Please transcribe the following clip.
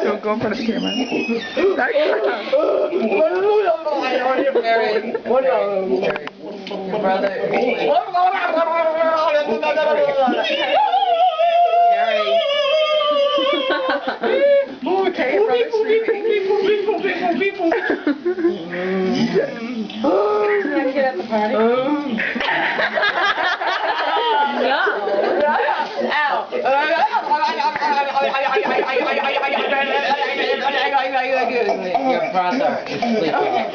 Don't go in front of the camera. Your brother. Okay, your brother's sleeping. Can I get at the party? No. Ow. Your brother is sleeping.